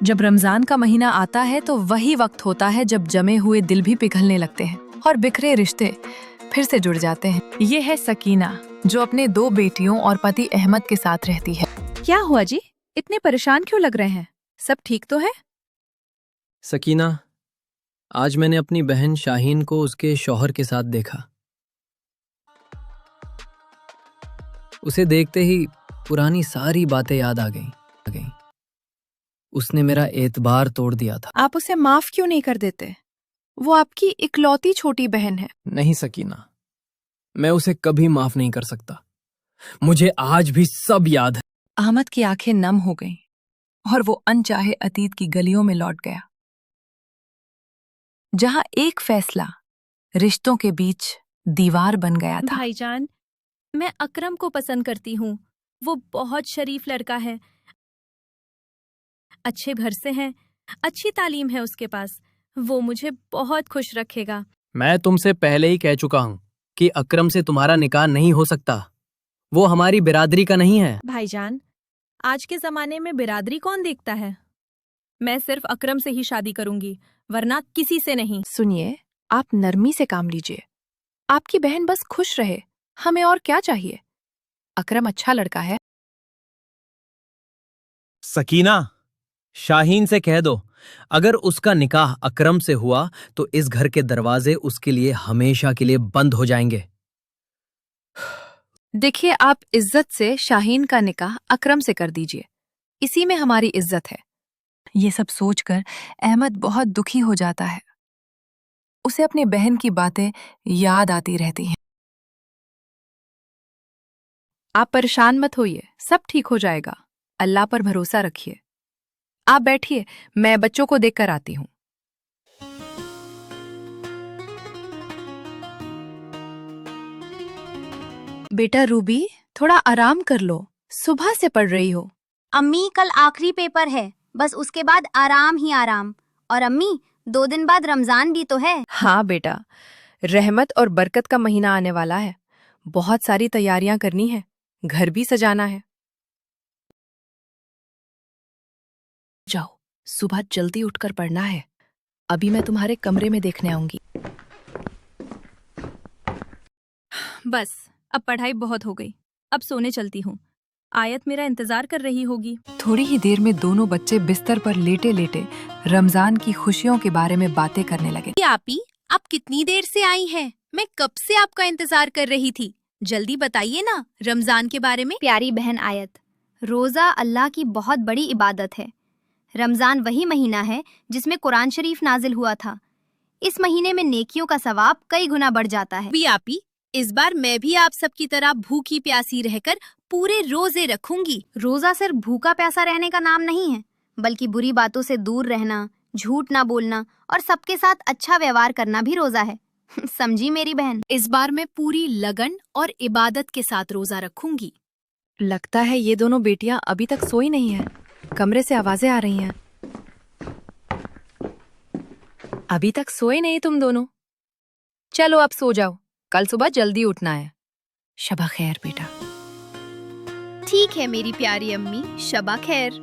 जब रमजान का महीना आता है तो वही वक्त होता है जब जमे हुए दिल भी पिघलने लगते हैं और बिखरे रिश्ते फिर से जुड़ जाते हैं। ये है सकीना, जो अपने 2 बेटियों और पति अहमद के साथ रहती है। क्या हुआ जी? इतने परेशान क्यों लग रहे हैं? सब ठीक तो है? सकीना, आज मैंने अपनी बहन शाहीन को उसके शौहर के साथ देखा। उसे देखते ही पुरानी सारी बातें याद आ गईं। उसने मेरा एतबार तोड़ दिया था। आप उसे माफ क्यों नहीं कर देते? वो आपकी इकलौती छोटी बहन है। नहीं सकीना, मैं उसे कभी माफ नहीं कर सकता। मुझे आज भी सब याद है। अहमद की आंखें नम हो गईं और वो अनचाहे अतीत की गलियों में लौट गया, जहां एक फैसला रिश्तों के बीच दीवार बन गया था। भाईजान, मैं अकरम को पसंद करती हूँ। वो बहुत शरीफ लड़का है, अच्छे घर से है, अच्छी तालीम है उसके पास। वो मुझे बहुत खुश रखेगा। मैं तुमसे पहले ही कह चुका हूं कि अकरम से तुम्हारा निकाह नहीं हो सकता। वो हमारी बिरादरी का नहीं है। भाईजान, आज के जमाने में बिरादरी कौन देखता है? मैं सिर्फ अकरम से ही शादी करूंगी, वरना किसी से नहीं। सुनिए, आप नरमी से काम लीजिए। आपकी बहन बस खुश रहे, हमें और क्या चाहिए? अकरम अच्छा लड़का है। सकीना, शाहीन से कह दो, अगर उसका निकाह अकरम से हुआ तो इस घर के दरवाजे उसके लिए हमेशा के लिए बंद हो जाएंगे। देखिए, आप इज्जत से शाहीन का निकाह अकरम से कर दीजिए, इसी में हमारी इज्जत है। ये सब सोचकर अहमद बहुत दुखी हो जाता है। उसे अपनी बहन की बातें याद आती रहती हैं। आप परेशान मत होइए, सब ठीक हो जाएगा। अल्लाह पर भरोसा रखिए। आप बैठिए, मैं बच्चों को देखकर आती हूँ। बेटा रूबी, थोड़ा आराम कर लो, सुबह से पढ़ रही हो। अम्मी, कल आखिरी पेपर है, बस उसके बाद आराम ही आराम। और अम्मी, 2 दिन बाद रमजान भी तो है। हाँ बेटा, रहमत और बरकत का महीना आने वाला है। बहुत सारी तैयारियां करनी है, घर भी सजाना है। जाओ, सुबह जल्दी उठकर पढ़ना है। अभी मैं तुम्हारे कमरे में देखने आऊंगी। बस, अब पढ़ाई बहुत हो गई, अब सोने चलती हूँ। आयत मेरा इंतजार कर रही होगी। थोड़ी ही देर में दोनों बच्चे बिस्तर पर लेटे लेटे रमजान की खुशियों के बारे में बातें करने लगे। आपी, आप कितनी देर से आई हैं? मैं कब से आपका इंतजार कर रही थी। जल्दी बताइए ना रमजान के बारे में। प्यारी बहन आयत, रोजा अल्लाह की बहुत बड़ी इबादत है। रमजान वही महीना है जिसमें कुरान शरीफ नाजिल हुआ था। इस महीने में नेकियों का सवाब कई गुना बढ़ जाता है। भी आपी, इस बार मैं भी आप सबकी तरह भूखी प्यासी रहकर पूरे रोजे रखूंगी। रोजा सिर्फ भूखा प्यासा रहने का नाम नहीं है, बल्कि बुरी बातों से दूर रहना, झूठ ना बोलना और सबके साथ अच्छा व्यवहार करना भी रोजा है। समझी मेरी बहन? इस बार मैं पूरी लगन और इबादत के साथ रोजा रखूंगी। लगता है ये दोनों बेटियां अभी तक सोई नहीं हैं। कमरे से आवाजें आ रही हैं। अभी तक सोए नहीं तुम दोनों? चलो अब सो जाओ, कल सुबह जल्दी उठना है। शबा खैर बेटा। ठीक है मेरी प्यारी अम्मी, शबा खैर।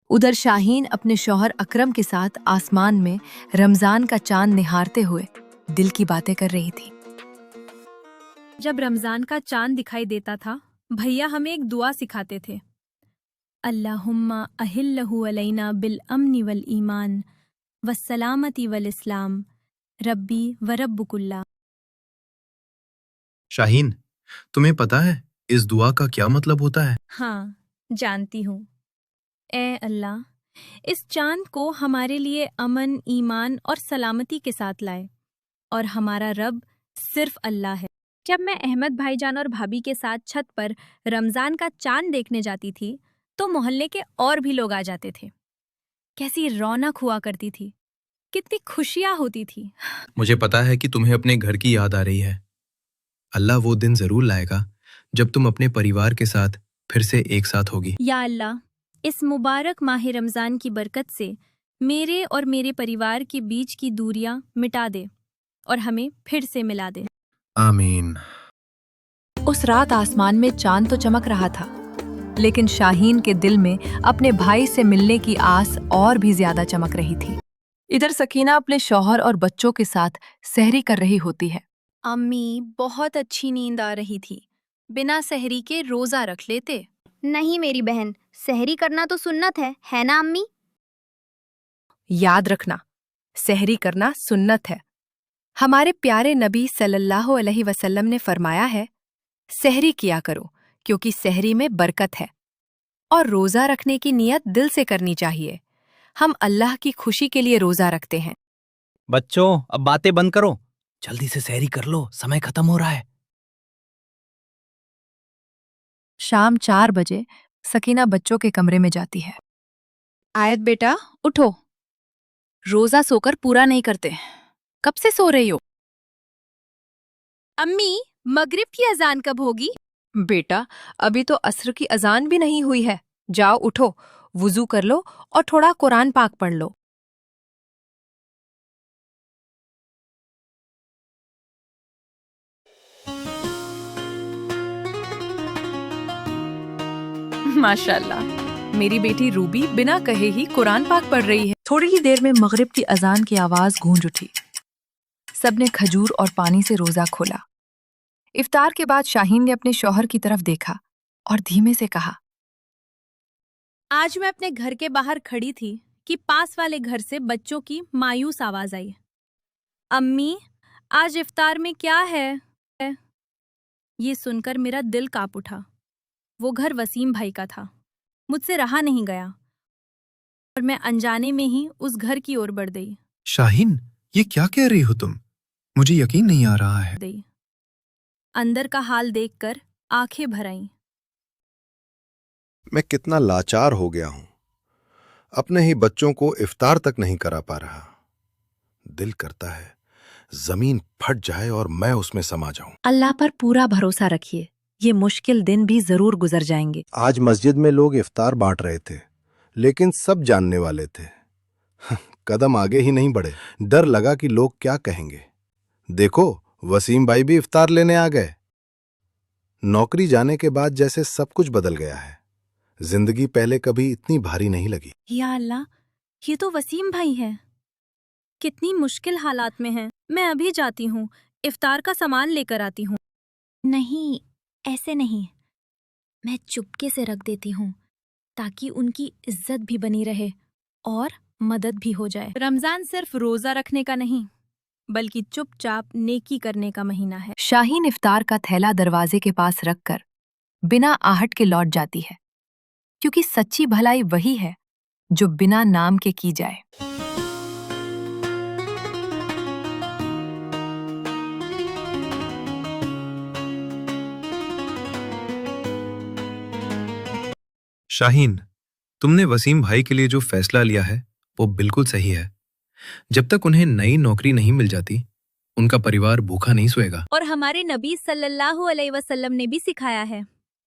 उधर शाहीन अपने शौहर अकरम के साथ आसमान में रमजान का चांद निहारते हुए दिल की बातें कर रही थी। जब रमजान का चांद दिखाई देता था, भैया हमें एक दुआ सिखाते थे। अल्लाहुम्मा अहिल्लहु अलैना बिल अम्नि वल ईमान वस्सलामती वल इस्लाम रब्बी व रब्बुकुल्ला। शाहीन, तुम्हें पता है इस दुआ का क्या मतलब होता है? हाँ, जानती हूँ। ए अल्लाह, इस चांद को हमारे लिए अमन, ईमान और सलामती के साथ लाए। और हमारा रब सिर्फ अल्लाह है। जब मैं अहमद भाईजान और भाभी के साथ छत पर रमजान का चांद देखने जाती थी, तो मोहल्ले के और भी लोग आ जाते थे। कैसी रौनक हुआ करती थी, कितनी खुशियाँ होती थी। मुझे पता है कि तुम्हें अपने घर की याद आ रही है। अल्लाह वो दिन जरूर लाएगा जब तुम अपने परिवार के साथ फिर से एक साथ होगी। या अल्लाह, इस मुबारक माह रमजान की बरकत से मेरे और मेरे परिवार के बीच की दूरियां मिटा दे और हमें फिर से मिला दे। आमीन। उस रात आसमान में चांद तो चमक रहा था, लेकिन शाहीन के दिल में अपने भाई से मिलने की आस और भी ज्यादा चमक रही थी। इधर सकीना अपने शौहर और बच्चों के साथ सहरी कर रही होती है। अम्मी, बहुत अच्छी नींद आ रही थी। बिना सहरी के रोजा रख लेते। नहीं मेरी बहन, सहरी करना तो सुन्नत है ना अम्मी? याद रखना, सहरी करना सुन्नत है। हमारे प्यारे नबी सल्लल्लाहु अलैहि वसल्लम ने फरमाया है, सहरी किया करो क्योंकि सहरी में बरकत है। और रोजा रखने की नियत दिल से करनी चाहिए। हम अल्लाह की खुशी के लिए रोजा रखते हैं। बच्चों, अब बातें बंद करो, जल्दी से सहरी कर लो, समय खत्म हो रहा है। शाम 4 बजे सकीना बच्चों के कमरे में जाती है। आयत बेटा, उठो। रोजा सोकर पूरा नहीं करते। कब से सो रही हो? अम्मी, मगरिब की अजान कब होगी? बेटा, अभी तो असर की अजान भी नहीं हुई है। जाओ उठो, वुजू कर लो और थोड़ा कुरान पाक पढ़ लो। माशाल्लाह, मेरी बेटी रूबी बिना कहे ही कुरान पाक पढ़ रही है। थोड़ी ही देर में मगरिब की अजान की आवाज गूंज उठी। सबने खजूर और पानी से रोजा खोला। इफ्तार के बाद शाहीन ने अपने शौहर की तरफ देखा और धीमे से कहा, आज मैं अपने घर के बाहर खड़ी थी कि पास वाले घर से बच्चों की मायूस आवाज आई। अम्मी, आज इफ्तार में क्या है? ये सुनकर मेरा दिल कांप उठा। वो घर वसीम भाई का था। मुझसे रहा नहीं गया और मैं अनजाने में ही उस घर की ओर बढ़ गई। शाहीन, ये क्या कह रही हो तुम? मुझे यकीन नहीं आ रहा है। अंदर का हाल देखकर आंखें भर आईं। मैं कितना लाचार हो गया हूं। अपने ही बच्चों को इफ्तार तक नहीं करा पा रहा। दिल करता है जमीन फट जाए और मैं उसमें समा जाऊं। अल्लाह पर पूरा भरोसा रखिए, ये मुश्किल दिन भी जरूर गुजर जाएंगे। आज मस्जिद में लोग इफ्तार बांट रहे थे, लेकिन सब जानने वाले थे। कदम आगे ही नहीं बढ़े। डर लगा कि लोग क्या कहेंगे। देखो, वसीम भाई भी इफ्तार लेने आ गए। नौकरी जाने के बाद जैसे सब कुछ बदल गया है। जिंदगी पहले कभी इतनी भारी नहीं लगी। या अल्लाह, ये तो वसीम भाई है। कितनी मुश्किल हालात में हैं। मैं अभी जाती हूँ, इफ्तार का सामान लेकर आती हूँ। नहीं, ऐसे नहीं। मैं चुपके से रख देती हूँ ताकि उनकी इज्जत भी बनी रहे और मदद भी हो जाए। रमजान सिर्फ रोजा रखने का नहीं, बल्कि चुपचाप नेकी करने का महीना है। शाहीन इफ्तार का थैला दरवाजे के पास रखकर बिना आहट के लौट जाती है, क्योंकि सच्ची भलाई वही है जो बिना नाम के की जाए। शाहीन, तुमने वसीम भाई के लिए जो फैसला लिया है वो बिल्कुल सही है। जब तक उन्हें नई नौकरी नहीं मिल जाती, उनका परिवार भूखा नहीं सोएगा। और हमारे नबी सल्लल्लाहु अलैहि वसल्लम ने भी सिखाया है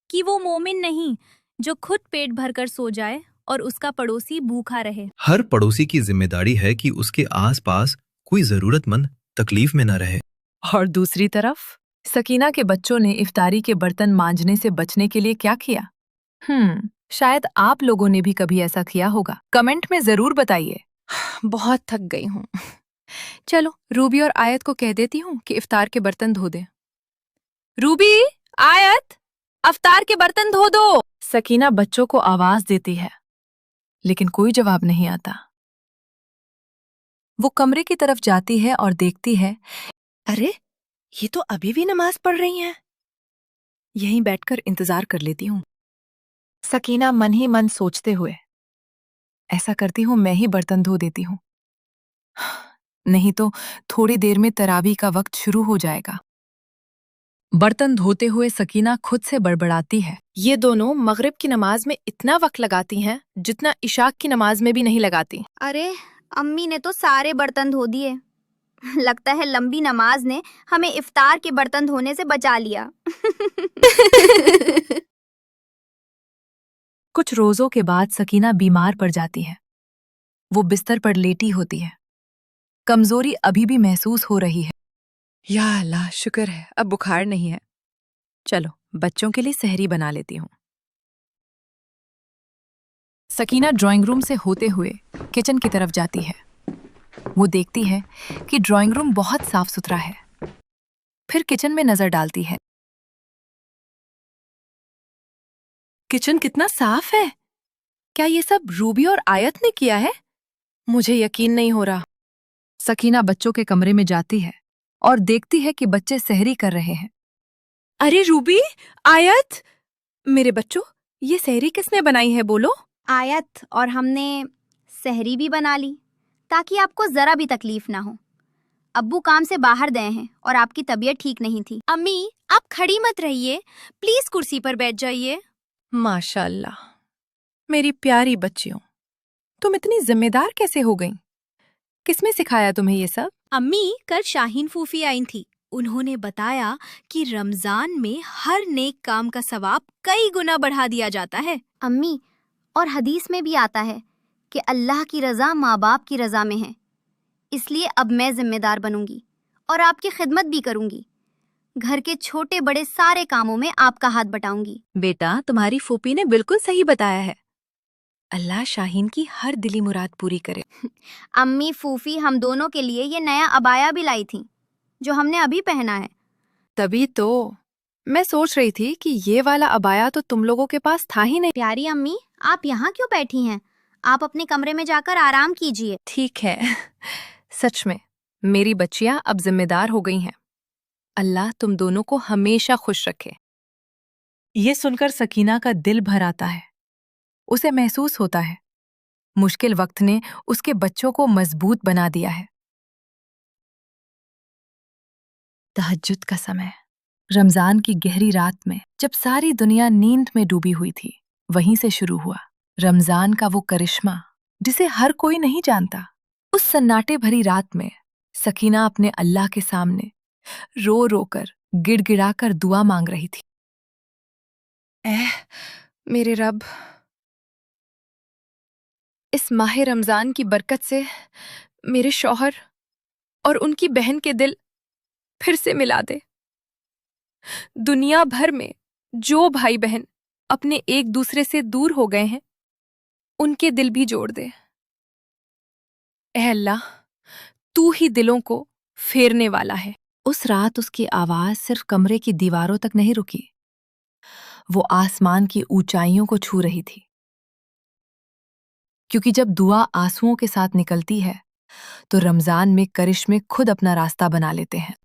कि वो मोमिन नहीं जो खुद पेट भरकर सो जाए और उसका पड़ोसी भूखा रहे। हर पड़ोसी की जिम्मेदारी है कि उसके आसपास कोई जरूरतमंद तकलीफ में न रहे। और दूसरी तरफ सकीना के बच्चों ने इफ्तारी के बर्तन मांजने से बचने के लिए क्या किया? शायद आप लोगों ने भी कभी ऐसा किया होगा। कमेंट में जरूर बताइए। बहुत थक गई हूँ। चलो, रूबी और आयत को कह देती हूँ कि इफ्तार के बर्तन धो दे। रूबी, आयत, इफ्तार के बर्तन धो दो। सकीना बच्चों को आवाज देती है, लेकिन कोई जवाब नहीं आता। वो कमरे की तरफ जाती है और देखती है, अरे, ये तो अभी भी नमाज पढ़ रही हैं। यहीं बैठकर इंतजार कर लेती हूँ। सकीना मन ही मन सोचते हुए, ऐसा करती हूँ मैं ही बर्तन धो देती हूँ, नहीं तो थोड़ी देर में तरावी का वक्त शुरू हो जाएगा। बर्तन धोते हुए सकीना खुद से बड़बड़ाती है, ये दोनों मगरिब की नमाज में इतना वक्त लगाती हैं जितना इशाक की नमाज में भी नहीं लगाती। अरे, अम्मी ने तो सारे बर्तन धो दिए। लगता है लंबी नमाज ने हमें इफ्तार के बर्तन धोने से बचा लिया। कुछ रोजों के बाद सकीना बीमार पड़ जाती है। वो बिस्तर पर लेटी होती है। कमजोरी अभी भी महसूस हो रही है। या अल्लाह, शुक्र है अब बुखार नहीं है। चलो बच्चों के लिए सहरी बना लेती हूँ। सकीना ड्राइंग रूम से होते हुए किचन की तरफ जाती है। वो देखती है कि ड्राइंग रूम बहुत साफ सुथरा है। फिर किचन में नजर डालती है। किचन कितना साफ है। क्या ये सब रूबी और आयत ने किया है? मुझे यकीन नहीं हो रहा। सकीना बच्चों के कमरे में जाती है और देखती है कि बच्चे सहरी कर रहे हैं। अरे रूबी, आयत, मेरे बच्चों, ये सहरी किसने बनाई है बोलो? आयत और हमने सहरी भी बना ली ताकि आपको जरा भी तकलीफ ना हो। अब्बू काम से बाहर गए हैं और आपकी तबीयत ठीक नहीं थी। अम्मी, आप खड़ी मत रहिए, प्लीज कुर्सी पर बैठ जाइए। माशाल्लाह, मेरी प्यारी बच्चियों, तुम इतनी जिम्मेदार कैसे हो गईं? किसने सिखाया तुम्हें ये सब? अम्मी, कल शाहीन फूफी आई थी। उन्होंने बताया कि रमजान में हर नेक काम का सवाब कई गुना बढ़ा दिया जाता है। अम्मी, और हदीस में भी आता है कि अल्लाह की रजा माँ बाप की रजा में है। इसलिए अब मैं जिम्मेदार बनूंगी और आपकी खिदमत भी करूंगी। घर के छोटे बड़े सारे कामों में आपका हाथ बटाऊंगी। बेटा, तुम्हारी फूफी ने बिल्कुल सही बताया है। अल्लाह शाहीन की हर दिली मुराद पूरी करे। अम्मी, फूफी हम दोनों के लिए ये नया अबाया भी लाई थी जो हमने अभी पहना है। तभी तो मैं सोच रही थी कि ये वाला अबाया तो तुम लोगों के पास था ही नहीं। प्यारी अम्मी, आप यहाँ क्यों बैठी हैं? आप अपने कमरे में जाकर आराम कीजिए। ठीक है, सच में मेरी बच्चियां अब जिम्मेदार हो गई हैं। अल्लाह तुम दोनों को हमेशा खुश रखे। ये सुनकर सकीना का दिल भर आता है। उसे महसूस होता है मुश्किल वक्त ने उसके बच्चों को मजबूत बना दिया है। तहज्जुद का समय, रमजान की गहरी रात में जब सारी दुनिया नींद में डूबी हुई थी, वहीं से शुरू हुआ रमजान का वो करिश्मा जिसे हर कोई नहीं जानता। उस सन्नाटे भरी रात में सकीना अपने अल्लाह के सामने रो रो कर गिड़गिड़ा कर दुआ मांग रही थी। मेरे रब, इस माह रमजान की बरकत से मेरे शौहर और उनकी बहन के दिल फिर से मिला दे। दुनिया भर में जो भाई बहन अपने एक दूसरे से दूर हो गए हैं, उनके दिल भी जोड़ दे। ऐ अल्लाह, तू ही दिलों को फेरने वाला है। उस रात उसकी आवाज सिर्फ कमरे की दीवारों तक नहीं रुकी, वो आसमान की ऊंचाइयों को छू रही थी। क्योंकि जब दुआ आंसुओं के साथ निकलती है तो रमजान में करिश्मे खुद अपना रास्ता बना लेते हैं।